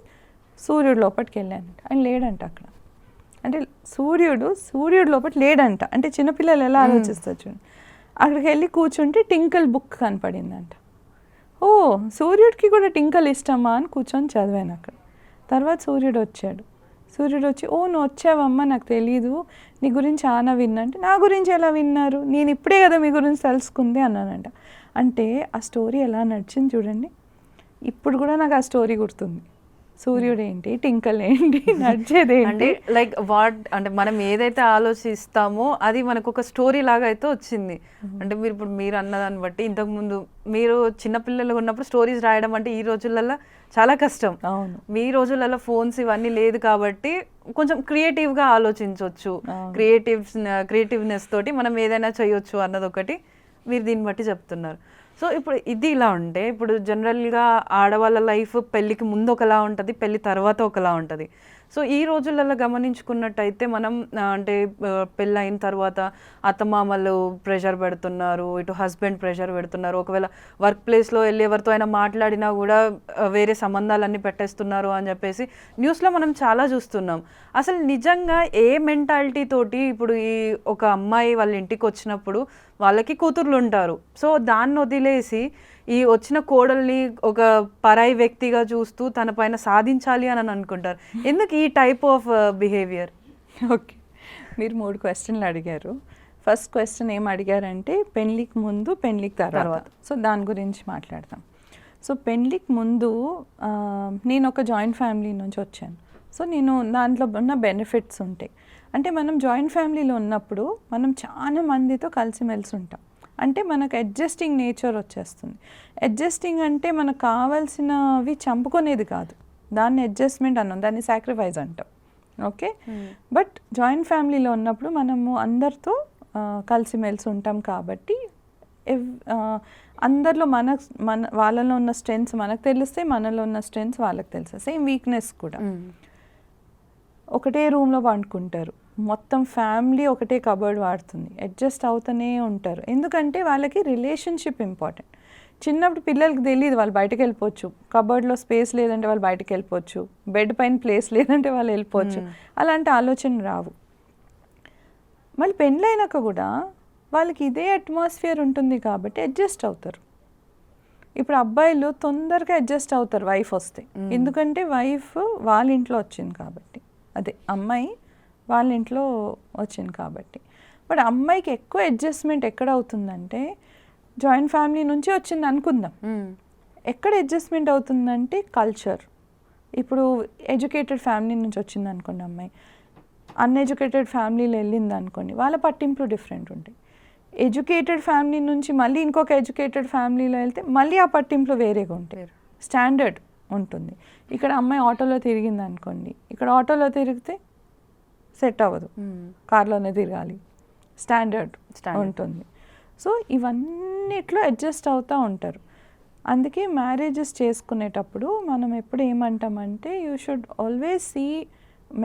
సూర్యుడు లోపలికి వెళ్ళానంట. ఆయన లేడంట అక్కడ. అంటే సూర్యుడు లోపల లేడంట. అంటే చిన్నపిల్లలు ఎలా ఆలోచిస్తారు చూడండి. అక్కడికి వెళ్ళి కూర్చుంటే టింకల్ బుక్ కనపడిందంట. ఓ సూర్యుడికి కూడా టింకల్ ఇష్టమా అని కూర్చొని చదివాను అక్కడ. తర్వాత సూర్యుడు వచ్చి ఓ నువ్వు వచ్చావమ్మా, నాకు తెలీదు, నీ గురించి చాలా విన్నా. అంటే నా గురించి ఎలా విన్నారు, నేను ఇప్పుడే కదా మీ గురించి తెలుసుకుంది అన్నానంట. అంటే ఆ స్టోరీ ఎలా నడిచింది చూడండి. ఇప్పుడు కూడా నాకు ఆ స్టోరీ గుర్తుంది. సూర్యుడు ఏంటి, టింకల్ ఏంటి, నడిచేది అంటే లైక్ అంటే మనం ఏదైతే ఆలోచిస్తామో అది మనకు ఒక స్టోరీ లాగా అయితే వచ్చింది. అంటే మీరు అన్నదాన్ని బట్టి ఇంతకుముందు మీరు చిన్నపిల్లలు ఉన్నప్పుడు స్టోరీస్ రాయడం అంటే ఈ రోజులలో చాలా కష్టం. అవును, మీ రోజులలో ఫోన్స్ ఇవన్నీ లేదు కాబట్టి కొంచెం క్రియేటివ్గా ఆలోచించవచ్చు, క్రియేటివ్నెస్ తోటి మనం ఏదైనా చేయొచ్చు అన్నది ఒకటి మీరు దీన్ని బట్టి చెప్తున్నారు. సో ఇప్పుడు ఇది ఇలా ఉంటే, ఇప్పుడు జనరల్గా ఆడవాళ్ళ లైఫ్ పెళ్ళికి ముందు ఒకలా ఉంటుంది, పెళ్ళి తర్వాత ఒకలా ఉంటుంది. సో ఈ రోజులలో గమనించుకున్నట్టయితే మనం అంటే పెళ్ళి అయిన తర్వాత అత్తమామలు ప్రెషర్ పెడుతున్నారు, ఇటు హస్బెండ్ ప్రెషర్ పెడుతున్నారు. ఒకవేళ వర్క్ ప్లేస్లో వెళ్ళి ఎవరితో అయినా మాట్లాడినా కూడా వేరే సంబంధాలన్నీ పెట్టేస్తున్నారు అని చెప్పేసి న్యూస్లో మనం చాలా చూస్తున్నాం. అసలు నిజంగా ఏ మెంటాలిటీ తోటి ఇప్పుడు ఈ ఒక అమ్మాయి వాళ్ళ ఇంటికి వచ్చినప్పుడు వాళ్ళకి కూతుర్లు ఉంటారు, సో దాన్ని వదిలేసి ఈ వచ్చిన కోడల్ని ఒక పరాయి వ్యక్తిగా చూస్తూ తన పైన సాధించాలి అని అనుకుంటారు. ఎందుకు ఈ టైప్ ఆఫ్ బిహేవియర్? ఓకే, మీరు 3 క్వశ్చన్లు అడిగారు. ఫస్ట్ క్వశ్చన్ ఏం అడిగారంటే పెళ్ళికి ముందు పెళ్ళికి తర్వాత. సో దాని గురించి మాట్లాడతాం. సో పెళ్ళికి ముందు నేను ఒక జాయింట్ ఫ్యామిలీ నుంచి వచ్చాను. సో నేను దాంట్లో ఉన్న బెనిఫిట్స్ ఉంటాయి. అంటే మనం జాయింట్ ఫ్యామిలీలో ఉన్నప్పుడు మనం చాలా మందితో కలిసిమెలిసి ఉంటాం. అంటే మనకు అడ్జస్టింగ్ నేచర్ వచ్చేస్తుంది. అడ్జస్టింగ్ అంటే మనకు కావాల్సినవి చంపుకునేది కాదు, దాన్ని అడ్జస్ట్మెంట్ అన్నాం, దాన్ని సాక్రిఫైస్ అంటాం. ఓకే, బట్ జాయింట్ ఫ్యామిలీలో ఉన్నప్పుడు మనము అందరితో కలిసిమెలిసి ఉంటాం కాబట్టి అందరిలో మన వాళ్ళలో ఉన్న స్ట్రెంగ్స్ మనకు తెలిస్తే, మనలో ఉన్న స్ట్రెంగ్స్ వాళ్ళకి తెలుస్తాయి. సేమ్ వీక్నెస్ కూడా. ఒకటే రూమ్లో పండుకుంటారు, మొత్తం ఫ్యామిలీ ఒకటే కబర్డ్ వాడుతుంది, అడ్జస్ట్ అవుతూనే ఉంటారు. ఎందుకంటే వాళ్ళకి రిలేషన్షిప్ ఇంపార్టెంట్. చిన్నప్పుడు పిల్లలకి తెలియదు, వాళ్ళు బయటకు వెళ్ళిపోవచ్చు, కబర్డ్లో స్పేస్ లేదంటే వాళ్ళు బయటకు వెళ్ళిపోవచ్చు, బెడ్ పైన ప్లేస్ లేదంటే వాళ్ళు వెళ్ళిపోవచ్చు. అలాంటి ఆలోచన రావు. మళ్ళీ పెళ్ళైనాక కూడా వాళ్ళకి ఇదే అట్మాస్ఫియర్ ఉంటుంది కాబట్టి అడ్జస్ట్ అవుతారు. ఇప్పుడు అబ్బాయిలు తొందరగా అడ్జస్ట్ అవుతారు వైఫ్ వస్తే, ఎందుకంటే వైఫ్ వాళ్ళ ఇంట్లో వచ్చింది కాబట్టి, అదే అమ్మాయి వాళ్ళ ఇంట్లో వచ్చింది కాబట్టి. బట్ అమ్మాయికి ఎక్కువ అడ్జస్ట్మెంట్ ఎక్కడ అవుతుందంటే జాయింట్ ఫ్యామిలీ నుంచి వచ్చింది అనుకుందాం. ఎక్కడ అడ్జస్ట్మెంట్ అవుతుందంటే కల్చర్. ఇప్పుడు ఎడ్యుకేటెడ్ ఫ్యామిలీ నుంచి వచ్చింది అనుకోండి అమ్మాయి, అన్ఎడ్యుకేటెడ్ ఫ్యామిలీలో వెళ్ళింది అనుకోండి, వాళ్ళ పట్టింపులు డిఫరెంట్ ఉంటాయి. ఎడ్యుకేటెడ్ ఫ్యామిలీ నుంచి మళ్ళీ ఇంకొక ఎడ్యుకేటెడ్ ఫ్యామిలీలో వెళ్తే మళ్ళీ ఆ పట్టింపులు వేరేగా ఉంటాయి, స్టాండర్డ్ ఉంటుంది. ఇక్కడ అమ్మాయి ఆటోలో తిరిగింది అనుకోండి, ఇక్కడ ఆటోలో తిరిగితే సెట్ అవ్వదు, కార్లోనే తిరగాలి, స్టాండర్డ్ ఉంటుంది. సో ఇవన్నిట్లో అడ్జస్ట్ అవుతూ ఉంటారు. అందుకే మ్యారేజెస్ చేసుకునేటప్పుడు మనం ఎప్పుడు ఏమంటామంటే you should always see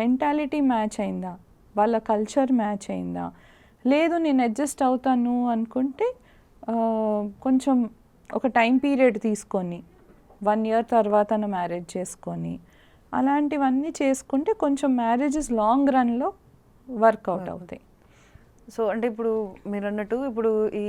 mentality match అయిందా, వాళ్ళ కల్చర్ మ్యాచ్ అయిందా. లేదు నేను అడ్జస్ట్ అవుతాను అనుకుంటే కొంచెం ఒక టైం పీరియడ్ తీసుకొని 1 year తర్వాత మ్యారేజ్ చేసుకొని అలాంటివన్నీ చేసుకుంటే కొంచెం మ్యారేజెస్ లాంగ్ రన్లో వర్కౌట్ అవుతాయి. సో అంటే ఇప్పుడు మీరు అన్నట్టు ఇప్పుడు ఈ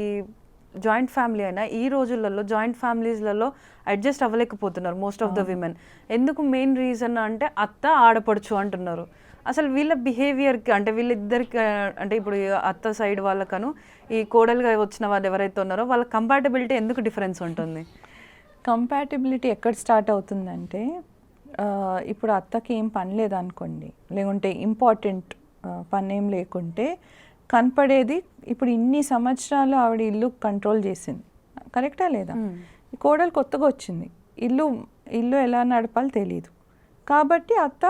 జాయింట్ ఫ్యామిలీ అయినా ఈ రోజులలో జాయింట్ ఫ్యామిలీస్లలో అడ్జస్ట్ అవ్వలేకపోతున్నారు మోస్ట్ ఆఫ్ ద విమెన్. ఎందుకు మెయిన్ రీజన్ అంటే అత్త ఆడపడుచు అంటున్నారు. అసలు వీళ్ళ బిహేవియర్కి అంటే వీళ్ళిద్దరికి అంటే ఇప్పుడు ఈ అత్త సైడ్ వాళ్ళకను ఈ కోడలుగా వచ్చిన వాళ్ళు ఎవరైతే ఉన్నారో వాళ్ళ కంపాటబిలిటీ ఎందుకు డిఫరెన్స్ ఉంటుంది? కంపాటబిలిటీ ఎక్కడ స్టార్ట్ అవుతుందంటే ఇప్పుడు అత్తకి ఏం పని లేదనుకోండి, లేకుంటే ఇంపార్టెంట్ పని ఏం లేకుంటే కనపడేది ఇప్పుడు ఇన్ని సంవత్సరాలు ఆవిడ ఇల్లు కంట్రోల్ చేసింది, కరెక్టా లేదా? ఈ కోడలు కొత్తగా వచ్చింది, ఇల్లు ఎలా నడపాలో తెలియదు కాబట్టి అత్త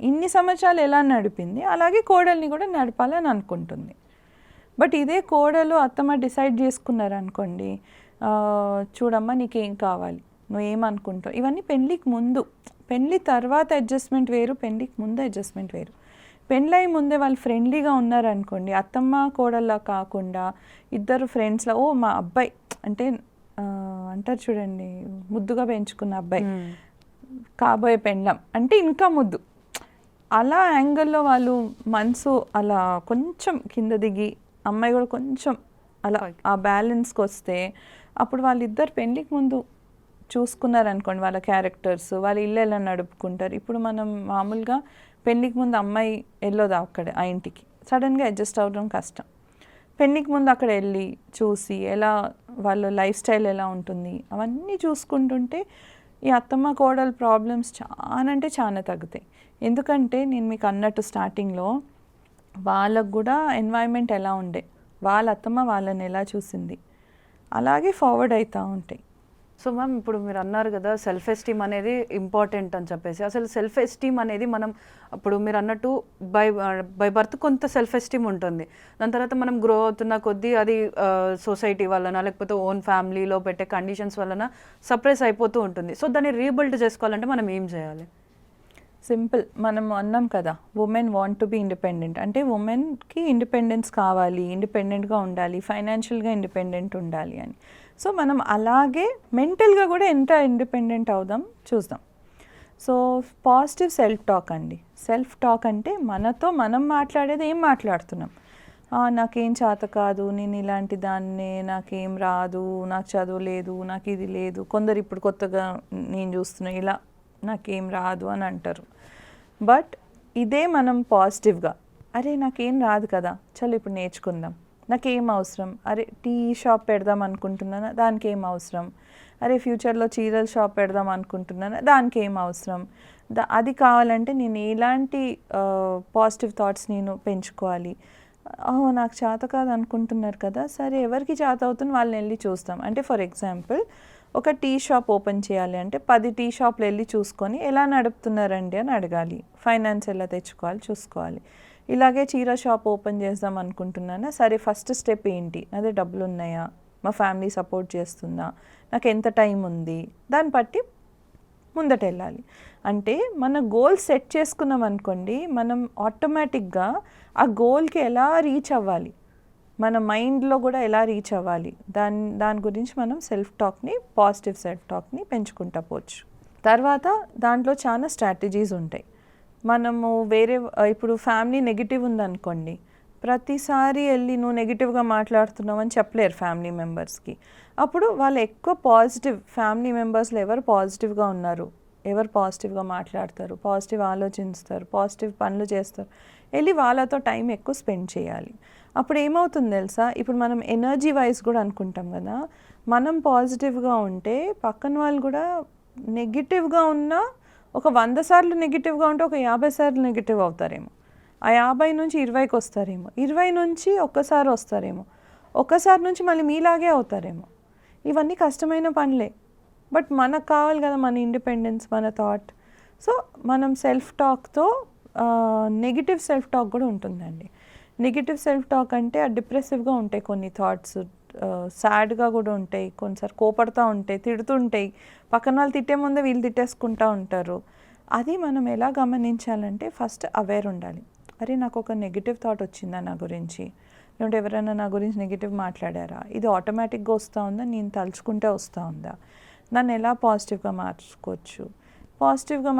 ఇన్ని సంవత్సరాలు ఎలా నడిపింది అలాగే కోడల్ని కూడా నడపాలని అనుకుంటుంది. బట్ ఇదే కోడలు అత్తమ్మ డిసైడ్ చేసుకున్నారు అనుకోండి, చూడమ్మా నీకేం కావాలి, నువ్వు ఏమనుకుంటావు, ఇవన్నీ పెళ్ళికి ముందు. పెళ్ళి తర్వాత అడ్జస్ట్మెంట్ వేరు, పెళ్ళికి ముందు అడ్జస్ట్మెంట్ వేరు. పెళ్ళై ముందే వాళ్ళు ఫ్రెండ్లీగా ఉన్నారనుకోండి, అత్తమ్మ కోడల్లా కాకుండా ఇద్దరు ఫ్రెండ్స్లా, ఓ మా అబ్బాయి అంటే అంటారు చూడండి, ముద్దుగా పెంచుకున్న అబ్బాయి కాబోయే పెండ్లం అంటే ఇంకా ముద్దు, అలా యాంగిల్లో వాళ్ళు మనసు అలా కొంచెం కింద దిగి అమ్మాయి కూడా కొంచెం అలా ఆ బ్యాలెన్స్కి వస్తే అప్పుడు వాళ్ళిద్దరు పెళ్ళికి ముందు చూసుకున్నారనుకోండి వాళ్ళ క్యారెక్టర్స్, వాళ్ళ ఇల్లు ఎలా నడుపుకుంటారు. ఇప్పుడు మనం మామూలుగా పెళ్ళికి ముందు అమ్మాయి వెళ్ళదు అక్కడ ఆ ఇంటికి, సడన్గా అడ్జస్ట్ అవ్వడం కష్టం. పెళ్ళికి ముందు అక్కడ వెళ్ళి చూసి ఎలా వాళ్ళ లైఫ్ స్టైల్ ఎలా ఉంటుంది అవన్నీ చూసుకుంటుంటే ఈ అత్తమ్మ కోడల ప్రాబ్లమ్స్ చాలా అంటే చాలా తగ్గుతాయి. ఎందుకంటే నేను మీకు అన్నట్టు స్టార్టింగ్లో వాళ్ళకు కూడా ఎన్వైరన్మెంట్ ఎలా ఉండే, వాళ్ళ అత్తమ్మ వాళ్ళని ఎలా చూసింది, అలాగే ఫార్వర్డ్ అవుతూ ఉంటాయి. సో మ్యామ్ ఇప్పుడు మీరు అన్నారు కదా సెల్ఫ్ ఎస్టీమ్ అనేది ఇంపార్టెంట్ అని చెప్పేసి, అసలు సెల్ఫ్ ఎస్టీమ్ అనేది మనం ఇప్పుడు మీరు అన్నట్టు బై బర్త్ కొంత సెల్ఫ్ ఎస్టీమ్ ఉంటుంది, దాని తర్వాత మనం గ్రో అవుతున్న కొద్దీ అది సొసైటీ వలన లేకపోతే ఓన్ ఫ్యామిలీలో పెట్టే కండిషన్స్ వలన సప్రెస్ అయిపోతూ ఉంటుంది. సో దాన్ని రీబిల్డ్ చేసుకోవాలంటే మనం ఏం చేయాలి? సింపుల్, మనం అన్నాం కదా women want to be independent అంటే ఉమెన్కి ఇండిపెండెన్స్ కావాలి, ఇండిపెండెంట్గా ఉండాలి, ఫైనాన్షియల్గా ఇండిపెండెంట్ ఉండాలి అని. సో మనం అలాగే మెంటల్గా కూడా ఎంత ఇండిపెండెంట్ అవుదాం చూద్దాం. సో పాజిటివ్ సెల్ఫ్ టాక్ అండి. సెల్ఫ్ టాక్ అంటే మనతో మనం మాట్లాడేది ఏం మాట్లాడుతున్నాం, నాకేం చేత కాదు, నేను ఇలాంటి దాన్నే, నాకేం రాదు, నాకు చదువు లేదు, నాకు ఇది లేదు. కొందరు ఇప్పుడు కొత్తగా నేను చూస్తున్నా ఇలా నాకేం రాదు అని అంటారు. బట్ ఇదే మనం పాజిటివ్గా, అరే నాకేం రాదు కదా, చలో ఇప్పుడు నేర్చుకుందాం, నాకేం అవసరం, అరే టీ షాప్ పెడదాం అనుకుంటున్నాను దానికి ఏం అవసరం, అరే ఫ్యూచర్లో చీరల షాప్ పెడదాం అనుకుంటున్నాను దానికి ఏం అవసరం, అది కావాలంటే నేను ఎలాంటి పాజిటివ్ థాట్స్ నేను పెంచుకోవాలి. నాకు చేత కాదు అనుకుంటున్నారు కదా, సరే ఎవరికి చేత అవుతుంది వాళ్ళని వెళ్ళి చూస్తాం. అంటే ఫర్ ఎగ్జాంపుల్ ఒక టీ షాప్ ఓపెన్ చేయాలి అంటే 10 టీ షాప్లు వెళ్ళి చూసుకొని ఎలా నడుపుతున్నారండి అని అడగాలి, ఫైనాన్స్ ఎలా తెచ్చుకోవాలి చూసుకోవాలి. ఇలాగే చీర షాప్ ఓపెన్ చేద్దాం అనుకుంటున్నానా, సరే ఫస్ట్ స్టెప్ ఏంటి, అదే డబ్బులు ఉన్నాయా, మా ఫ్యామిలీ సపోర్ట్ చేస్తుందా, నాకు ఎంత టైం ఉంది, దాన్ని బట్టి ముందట వెళ్ళాలి. అంటే మన గోల్ సెట్ చేసుకున్నాం అనుకోండి, మనం ఆటోమేటిక్గా ఆ గోల్కి ఎలా రీచ్ అవ్వాలి, మన మైండ్లో కూడా ఎలా రీచ్ అవ్వాలి, దాని గురించి మనం సెల్ఫ్ టాక్ని, పాజిటివ్ సెల్ఫ్ టాక్ని పెంచుకుంటా పోవచ్చు. తర్వాత దాంట్లో చాలా స్ట్రాటజీస్ ఉంటాయి. మనము వేరే ఇప్పుడు ఫ్యామిలీ నెగిటివ్ ఉందనుకోండి, ప్రతిసారి వెళ్ళి నువ్వు నెగిటివ్గా మాట్లాడుతున్నావు అని చెప్పలేరు ఫ్యామిలీ మెంబర్స్కి. అప్పుడు వాళ్ళు ఎక్కువ పాజిటివ్, ఫ్యామిలీ మెంబర్స్లో ఎవరు పాజిటివ్గా ఉన్నారు, ఎవరు పాజిటివ్గా మాట్లాడతారు, పాజిటివ్ ఆలోచిస్తారు, పాజిటివ్ పనులు చేస్తారు, వెళ్ళి వాళ్ళతో టైం ఎక్కువ స్పెండ్ చేయాలి. అప్పుడు ఏమవుతుంది తెలుసా, ఇప్పుడు మనం ఎనర్జీ వైజ్ కూడా అనుకుంటాం కదా, మనం పాజిటివ్గా ఉంటే పక్కన వాళ్ళు కూడా నెగిటివ్గా ఉన్నా ఒక 100 సార్లు నెగిటివ్గా ఉంటే ఒక 50 సార్లు నెగిటివ్ అవుతారేమో, ఆ 50 నుంచి 20కి వస్తారేమో, 20 నుంచి ఒక్కసారి వస్తారేమో, ఒక్కసారి నుంచి మళ్ళీ మీలాగే అవుతారేమో. ఇవన్నీ కష్టమైన పనులే, బట్ మనకు కావాలి కదా మన ఇండిపెండెన్స్, మన థాట్. సో మనం సెల్ఫ్ టాక్తో నెగిటివ్ సెల్ఫ్ టాక్ కూడా ఉంటుందండి. నెగిటివ్ సెల్ఫ్ టాక్ అంటే డిప్రెసివ్గా ఉంటాయి కొన్ని థాట్స్, సాడ్గా కూడా ఉంటాయి, కొన్నిసార్లు కోపడుతూ ఉంటాయి, తిడుతుంటాయి, పక్కన వాళ్ళు తిట్టే ముందే వీళ్ళు తిట్టేసుకుంటూ ఉంటారు. అది మనం ఎలా గమనించాలంటే ఫస్ట్ అవేర్ ఉండాలి. అరే నాకు ఒక నెగిటివ్ థాట్ వచ్చిందా నా గురించి, లేదంటే ఎవరైనా నా గురించి నెగిటివ్ మాట్లాడారా, ఇది ఆటోమేటిక్గా వస్తూ ఉందా, నేను తలుచుకుంటే వస్తూ ఉందా, నన్ను ఎలా పాజిటివ్గా మార్చుకోవచ్చు. పాజిటివ్గా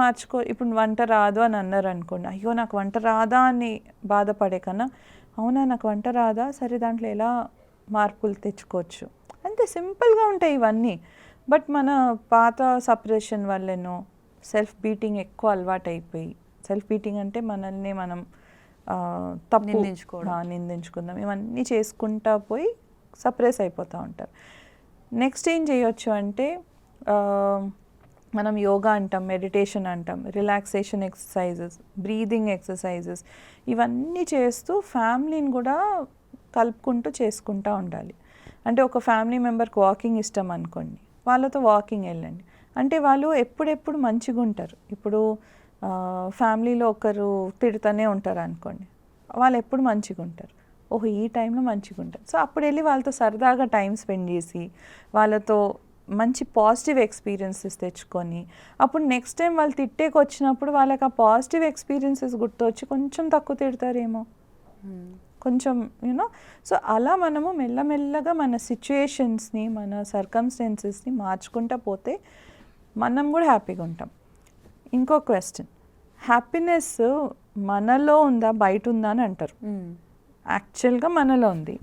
ఇప్పుడు వంట రాదు అని అన్నారు అనుకోండి, అయ్యో నాకు వంట రాదా అని బాధపడే కన్నా, అవునా నాకు వంట రాదా, సరే దాంట్లో ఎలా మార్పులు తెచ్చుకోవచ్చు. అంతే సింపుల్గా ఉంటాయి ఇవన్నీ. బట్ మన పాత సపరేషన్ వల్లనో సెల్ఫ్ బీటింగ్ ఎక్కువ అలవాటు అయిపోయి సెల్ఫ్ బీటింగ్ అంటే మనల్ని మనం తప్పు నిందించుకోవడం. నిందించుకుందాం, ఇవన్నీ చేసుకుంటా పోయి సప్రెస్ అయిపోతూ ఉంటారు. నెక్స్ట్ ఏం చేయొచ్చు అంటే మనం యోగా అంటాం, మెడిటేషన్ అంటాం, రిలాక్సేషన్ ఎక్సర్సైజెస్, బ్రీదింగ్ ఎక్సర్సైజెస్, ఇవన్నీ చేస్తూ ఫ్యామిలీని కూడా కలుపుకుంటూ చేసుకుంటూ ఉండాలి. అంటే ఒక ఫ్యామిలీ మెంబర్కి వాకింగ్ ఇష్టం అనుకోండి, వాళ్ళతో వాకింగ్ వెళ్ళండి. అంటే వాళ్ళు ఎప్పుడెప్పుడు మంచిగా ఉంటారు. ఇప్పుడు ఫ్యామిలీలో ఒకరు తిడుతూనే ఉంటారు అనుకోండి, వాళ్ళు ఎప్పుడు మంచిగా ఉంటారు, ఓహో ఈ టైంలో మంచిగా ఉంటారు. సో అప్పుడు వెళ్ళి వాళ్ళతో సరదాగా టైం స్పెండ్ చేసి వాళ్ళతో మంచి పాజిటివ్ ఎక్స్పీరియన్సెస్ తెచ్చుకొని, అప్పుడు నెక్స్ట్ టైం వాళ్ళు తిట్టేకి వచ్చినప్పుడు వాళ్ళకి ఆ పాజిటివ్ ఎక్స్పీరియన్సెస్ గుర్తొచ్చి కొంచెం తక్కువ తిడతారేమో, కొంచెం యూనో. సో అలా మనము మెల్లమెల్లగా మన సిచ్యుయేషన్స్ని, మన సర్కమ్స్టెన్సెస్ని మార్చుకుంటూ పోతే మనం కూడా హ్యాపీగా ఉంటాం. ఇంకో క్వశ్చన్, హ్యాపీనెస్ మనలో ఉందా బయట ఉందా అని అంటారు. యాక్చువల్గా మనలో ఉంది,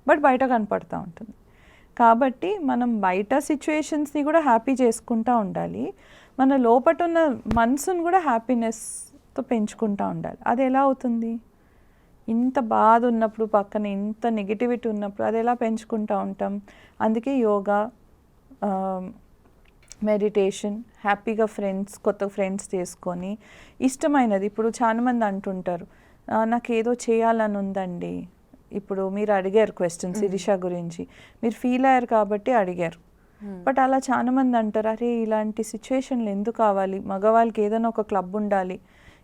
బట్ బయట కనపడుతూ ఉంటుంది. కాబట్టి మనం బయట సిచ్యుయేషన్స్ని కూడా హ్యాపీ చేసుకుంటూ ఉండాలి, మన లోపట ఉన్న మనసును కూడా హ్యాపీనెస్తో పెంచుకుంటూ ఉండాలి. అది ఎలా అవుతుంది? ఇంత బాధ ఉన్నప్పుడు, పక్కన ఇంత నెగిటివిటీ ఉన్నప్పుడు అది ఎలా పెంచుకుంటూ ఉంటాం? అందుకే యోగా, మెడిటేషన్, హ్యాపీగా కొత్త ఫ్రెండ్స్ చేసుకొని ఇష్టమైనది. ఇప్పుడు చాలామంది అంటుంటారు నాకు ఏదో చేయాలని ఉందండి. ఇప్పుడు మీరు అడిగారు క్వశ్చన్ శిరీష గురించి, మీరు ఫీల్ అయ్యారు కాబట్టి అడిగారు. బట్ అలా చాలామంది అంటారు, అరే ఇలాంటి సిచ్యువేషన్లు ఎందుకు కావాలి, మగవాళ్ళకి ఏదైనా ఒక క్లబ్ ఉండాలి,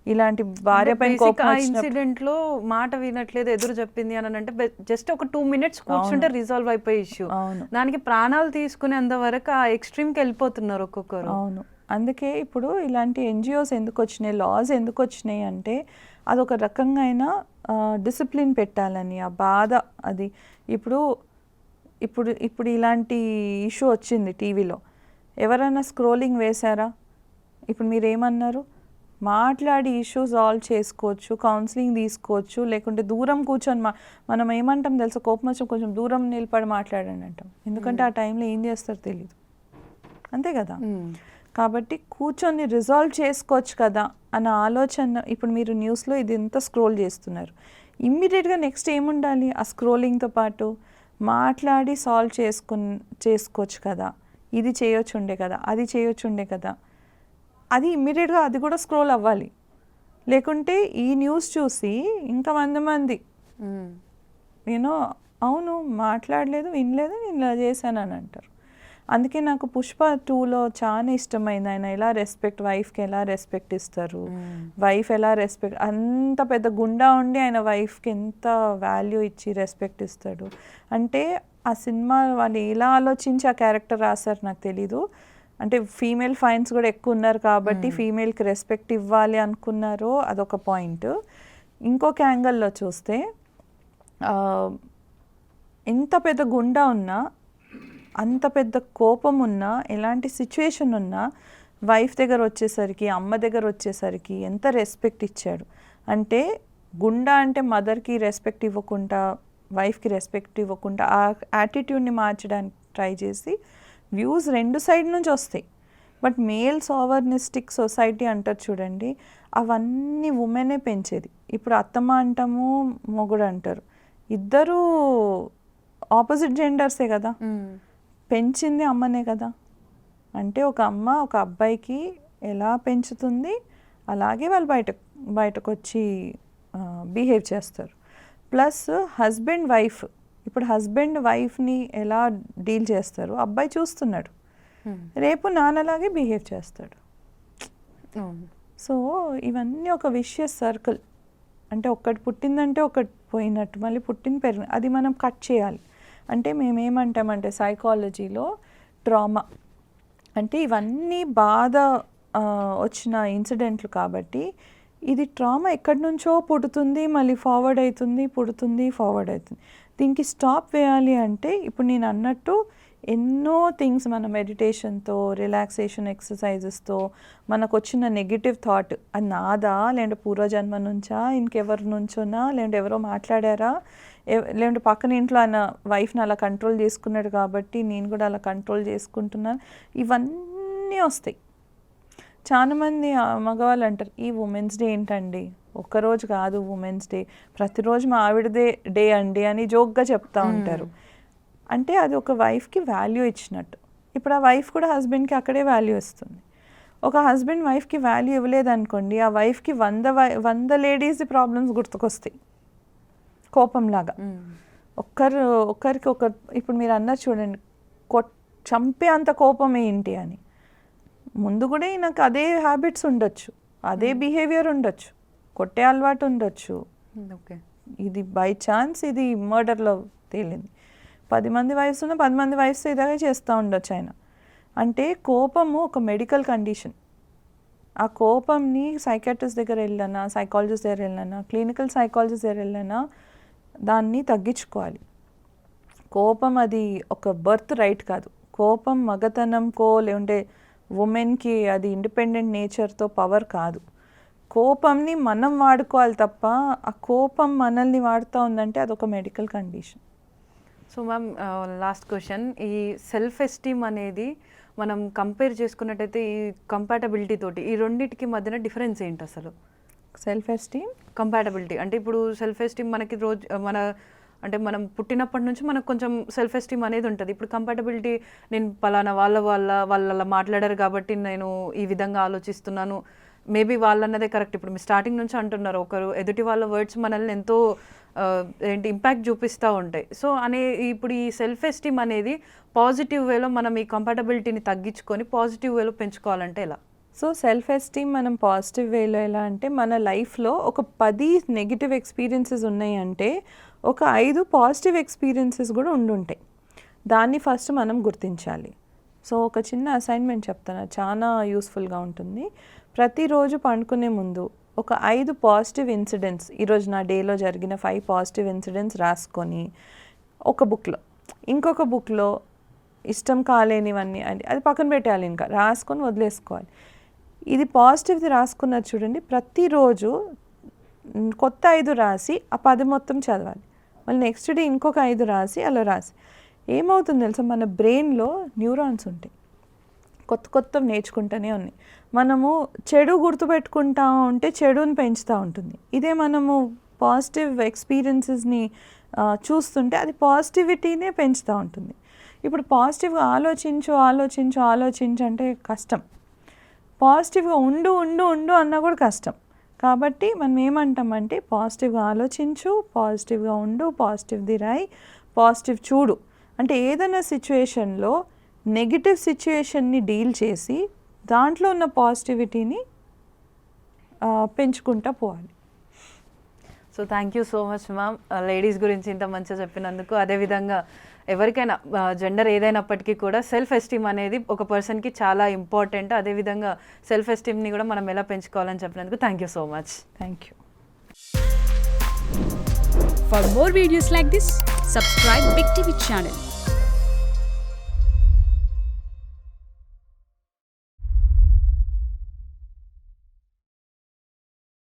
ఇలాంటి భార్య పైన కోపం ఇన్సిడెంట్ లో మాట వినట్లేదు, ఎదురు చెప్పింది అని అంటే జస్ట్ ఒక 2 minutes కూర్చుంటే రిజాల్వ్ అయిపోయే ఇష్యూ. దానికి ప్రాణాలు తీసుకునేంత వరకు ఆ ఎక్స్ట్రీమ్కి వెళ్ళిపోతున్నారు ఒక్కొక్కరు. అవును, అందుకే ఇప్పుడు ఇలాంటి ఎన్జిఓస్ ఎందుకు వచ్చినాయి, లాస్ ఎందుకు వచ్చినాయి అంటే అదొక రకంగా అయినా డిసిప్లిన్ పెట్టాలని, ఆ బాధ అది. ఇప్పుడు ఇప్పుడు ఇప్పుడు ఇలాంటి ఇష్యూ వచ్చింది టీవీలో, ఎవరైనా స్క్రోలింగ్ వేశారా? ఇప్పుడు మీరు ఏమన్నారు, మాట్లాడి ఇష్యూ సాల్వ్ చేసుకోవచ్చు, కౌన్సిలింగ్ తీసుకోవచ్చు, లేకుంటే దూరం కూర్చొని మనం ఏమంటాం తెలుసా, కోపం వచ్చి కొంచెం దూరం నిలబడి మాట్లాడండి అంటాం, ఎందుకంటే ఆ టైంలో ఏం చేస్తారో తెలియదు, అంతే కదా. కాబట్టి కూర్చొని రిజాల్వ్ చేసుకోవచ్చు కదా అన్న ఆలోచన. ఇప్పుడు మీరు న్యూస్లో ఇది ఎంత స్క్రోల్ చేస్తున్నారు, ఇమ్మీడియట్గా నెక్స్ట్ ఏముండాలి, ఆ స్క్రోలింగ్తో పాటు మాట్లాడి సాల్వ్ చేసుకోవచ్చు కదా, ఇది చేయొచ్చుండే కదా, అది చేయొచ్చుండే కదా, అది ఇమ్మీడియట్గా అది కూడా స్క్రోల్ అవ్వాలి. లేకుంటే ఈ న్యూస్ చూసి ఇంకా మంది యూనో అవును మాట్లాడలేదు, వినలేదు, నేను ఇలా చేశాను అని అంటారు. అందుకే నాకు పుష్ప 2లో చాలా ఇష్టమైంది. ఆయన ఎలా వైఫ్కి ఎలా రెస్పెక్ట్ ఇస్తారు, వైఫ్ ఎలా రెస్పెక్ట్, అంత పెద్ద గుండా ఉండి ఆయన వైఫ్కి ఎంత వాల్యూ ఇచ్చి రెస్పెక్ట్ ఇస్తాడు అంటే, ఆ సినిమా వాళ్ళు ఎలా ఆలోచించి ఆ క్యారెక్టర్ రాశారు నాకు తెలీదు. అంటే ఫీమేల్ ఫైన్స్ కూడా ఎక్కువ ఉన్నారు కాబట్టి ఫీమేల్కి రెస్పెక్ట్ ఇవ్వాలి అనుకున్నారో అదొక పాయింట్. ఇంకొక యాంగిల్లో చూస్తే ఎంత పెద్ద గుండా ఉన్నా, అంత పెద్ద కోపం ఉన్నా, ఎలాంటి సిచ్యువేషన్ ఉన్నా వైఫ్ దగ్గర వచ్చేసరికి, అమ్మ దగ్గర వచ్చేసరికి ఎంత రెస్పెక్ట్ ఇచ్చాడు. అంటే గుండా అంటే మదర్కి రెస్పెక్ట్ ఇవ్వకుండా, వైఫ్కి రెస్పెక్ట్ ఇవ్వకుండా ఆ యాటిట్యూడ్ని మార్చడానికి ట్రై చేసి వ్యూస్ 2 సైడ్ నుంచి వస్తాయి. బట్ మేల్ సోవర్నిస్టిక్ సొసైటీ అంటారు చూడండి, అవన్నీ ఉమెనే పెంచేది. ఇప్పుడు అత్తమ్మ అంటాము, మొగుడు అంటారు, ఇద్దరూ ఆపోజిట్ జెండర్సే కదా, పెంచింది అమ్మనే కదా. అంటే ఒక అమ్మ ఒక అబ్బాయికి ఎలా పెంచుతుంది, అలాగే వాళ్ళు బయటకు వచ్చి బిహేవ్ చేస్తారు. ప్లస్ హస్బెండ్ వైఫ్, ఇప్పుడు హస్బెండ్ వైఫ్ని ఎలా డీల్ చేస్తారు అబ్బాయి చూస్తున్నాడు, రేపు నాన్నలాగే బిహేవ్ చేస్తాడు. సో ఇవన్నీ ఒక విషియస్ సర్కిల్. అంటే ఒక్కటి పుట్టిందంటే ఒకటి పోయినట్టు, మళ్ళీ పెరిగిన అది మనం కట్ చేయాలి. అంటే మేమేమంటామంటే సైకాలజీలో ట్రామా అంటే ఇవన్నీ బాధ వచ్చిన ఇన్సిడెంట్లు కాబట్టి, ఇది ట్రామా ఎక్కడి నుంచో పుడుతుంది, మళ్ళీ ఫార్వర్డ్ అవుతుంది, పుడుతుంది, ఫార్వర్డ్ అవుతుంది. దీనికి స్టాప్ వేయాలి అంటే ఇప్పుడు నేను అన్నట్టు ఎన్నో థింగ్స్ మన మెడిటేషన్తో, రిలాక్సేషన్ ఎక్సర్సైజెస్తో మనకు వచ్చిన నెగిటివ్ థాట్ అది నాదా, లేదంటే పూర్వజన్మ నుంచా, ఇంకెవరి నుంచోనా, లేదంటే ఎవరో మాట్లాడారా, లేదంటే పక్కన ఇంట్లో ఆయన వైఫ్ని అలా కంట్రోల్ చేసుకున్నాడు కాబట్టి నేను కూడా అలా కంట్రోల్ చేసుకుంటున్నాను, ఇవన్నీ వస్తాయి. చాలామంది మగవాళ్ళు అంటారు ఈ ఉమెన్స్ డే ఏంటండి, ఒక్కరోజు కాదు ఉమెన్స్ డే, ప్రతిరోజు మా ఆవిడదే డే అండి అని జోక్గా చెప్తా ఉంటారు. అంటే అది ఒక వైఫ్కి వాల్యూ ఇచ్చినట్టు. ఇప్పుడు ఆ వైఫ్ కూడా హస్బెండ్కి అక్కడే వాల్యూ ఇస్తుంది. ఒక హస్బెండ్ వైఫ్కి వాల్యూ ఇవ్వలేదనుకోండి, ఆ వైఫ్కి 100 లేడీస్ ప్రాబ్లమ్స్ గుర్తుకొస్తాయి కోపంలాగా. ఒక్కరికి ఇప్పుడు మీరు అన్నారు చూడండి, చంపే అంత కోపం ఏంటి అని. ముందు కూడా నాకు అదే హ్యాబిట్స్ ఉండొచ్చు, అదే బిహేవియర్ ఉండొచ్చు, కొట్టే అలవాటు ఉండొచ్చు. ఓకే, ఇది బై ఛాన్స్ ఇది మర్డర్లో తేలింది. 10 మంది వైఫ్స్ ఉన్న 10 మంది వైఫ్స్ ఇలాగే చేస్తూ ఉండొచ్చు ఆయన. అంటే కోపము ఒక మెడికల్ కండిషన్. ఆ కోపంని సైకాట్రిస్ట్ దగ్గర వెళ్ళినా, సైకాలజిస్ట్ దగ్గర వెళ్ళినా, క్లినికల్ సైకాలజిస్ట్ దగ్గర వెళ్ళినా దాన్ని తగ్గించుకోవాలి. కోపం అది ఒక బర్త్ రైట్ కాదు. కోపం మగతనంకో లేకుంటే ఉమెన్కి అది ఇండిపెండెంట్ నేచర్తో పవర్ కాదు. కోపంని మనం వాడుకోవాలి తప్ప ఆ కోపం మనల్ని వాడుతూ ఉందంటే అదొక medical condition. So ma'am, last question, ఈ సెల్ఫ్ ఎస్టీమ్ అనేది మనం కంపేర్ చేసుకున్నట్టయితే ఈ కంపాటబిలిటీ తోటి ఈ రెండింటికి మధ్యన డిఫరెన్స్ ఏంటి అసలు? సెల్ఫ్ ఎస్టీమ్, కంపాటబిలిటీ అంటే ఇప్పుడు సెల్ఫ్ ఎస్టీమ్ మనకి అంటే మనం పుట్టినప్పటి నుంచి మనకు కొంచెం సెల్ఫ్ ఎస్టీమ్ అనేది ఉంటుంది. ఇప్పుడు కంపాటబిలిటీ, నేను పలానా వాళ్ళు అలా మాట్లాడారు కాబట్టి నేను ఈ విధంగా ఆలోచిస్తున్నాను, మేబీ వాళ్ళన్నదే కరెక్ట్. ఇప్పుడు మీరు స్టార్టింగ్ నుంచి అంటున్నారు, ఒకరు ఎదుటి వాళ్ళ వర్డ్స్ మనల్ని ఎంతో ఇంపాక్ట్ చూపిస్తూ ఉంటాయి. సో ఇప్పుడు ఈ సెల్ఫ్ ఎస్టీమ్ అనేది పాజిటివ్ వేలో మనం ఈ కంపాటబిలిటీని తగ్గించుకొని పాజిటివ్ వేలో పెంచుకోవాలంటే ఎలా? సో సెల్ఫ్ ఎస్టీమ్ మనం పాజిటివ్ వేలో ఎలా అంటే, మన లైఫ్లో ఒక 10 నెగిటివ్ ఎక్స్పీరియన్సెస్ ఉన్నాయి అంటే ఒక 5 పాజిటివ్ ఎక్స్పీరియన్సెస్ కూడా ఉండుంటాయి. దాన్ని ఫస్ట్ మనం గుర్తించాలి. సో ఒక చిన్న అసైన్మెంట్ చెప్తాను, చాలా యూస్ఫుల్గా ఉంటుంది. ప్రతిరోజు పండుకునే ముందు ఒక 5 పాజిటివ్ ఇన్సిడెంట్స్, ఈరోజు నా డేలో జరిగిన 5 పాజిటివ్ ఇన్సిడెంట్స్ రాసుకొని ఒక బుక్లో, ఇంకొక బుక్లో ఇష్టం కాలేనివన్నీ అది పక్కన పెట్టాలి, ఇంకా రాసుకొని వదిలేసుకోవాలి. ఇది పాజిటివ్ది రాసుకున్నది చూడండి, ప్రతిరోజు కొత్త 5 రాసి ఆ 10 మొత్తం చదవాలి. మళ్ళీ నెక్స్ట్ డే ఇంకొక 5 రాసి అలా రాసి. ఏమవుతుంది తెలుసా, మన బ్రెయిన్లో న్యూరాన్స్ ఉంటాయి, కొత్త నేర్చుకుంటూనే ఉన్నాయి. మనము చెడు గుర్తుపెట్టుకుంటా ఉంటే చెడుని పెంచుతూ ఉంటుంది. ఇదే మనము పాజిటివ్ ఎక్స్పీరియన్సెస్ని చూస్తుంటే అది పాజిటివిటీనే పెంచుతూ ఉంటుంది. ఇప్పుడు పాజిటివ్గా ఆలోచించు అంటే కష్టం. పాజిటివ్గా ఉండు అన్నా కూడా కష్టం. కాబట్టి మనం ఏమంటామంటే పాజిటివ్గా ఆలోచించు, పాజిటివ్గా ఉండు, పాజిటివ్ది రాయి, పాజిటివ్ చూడు. అంటే ఏదైనా సిచ్యువేషన్లో నెగిటివ్ సిచ్యువేషన్ని డీల్ చేసి దాంట్లో ఉన్న పాజిటివిటీని పెంచుకుంటూ పోవాలి. So thank you so much ma'am, ladies గురించి ఇంత మంచిగా చెప్పినందుకు. అదేవిధంగా ఎవరికైనా జెండర్ ఏదైనప్పటికీ కూడా సెల్ఫ్ ఎస్టీమ్ అనేది ఒక పర్సన్కి చాలా ఇంపార్టెంట్. అదేవిధంగా సెల్ఫ్ ఎస్టీమ్ని కూడా మనం ఎలా పెంచుకోవాలని చెప్పినందుకు thank you so much. Thank you. For more videos like this, subscribe Big TV channel.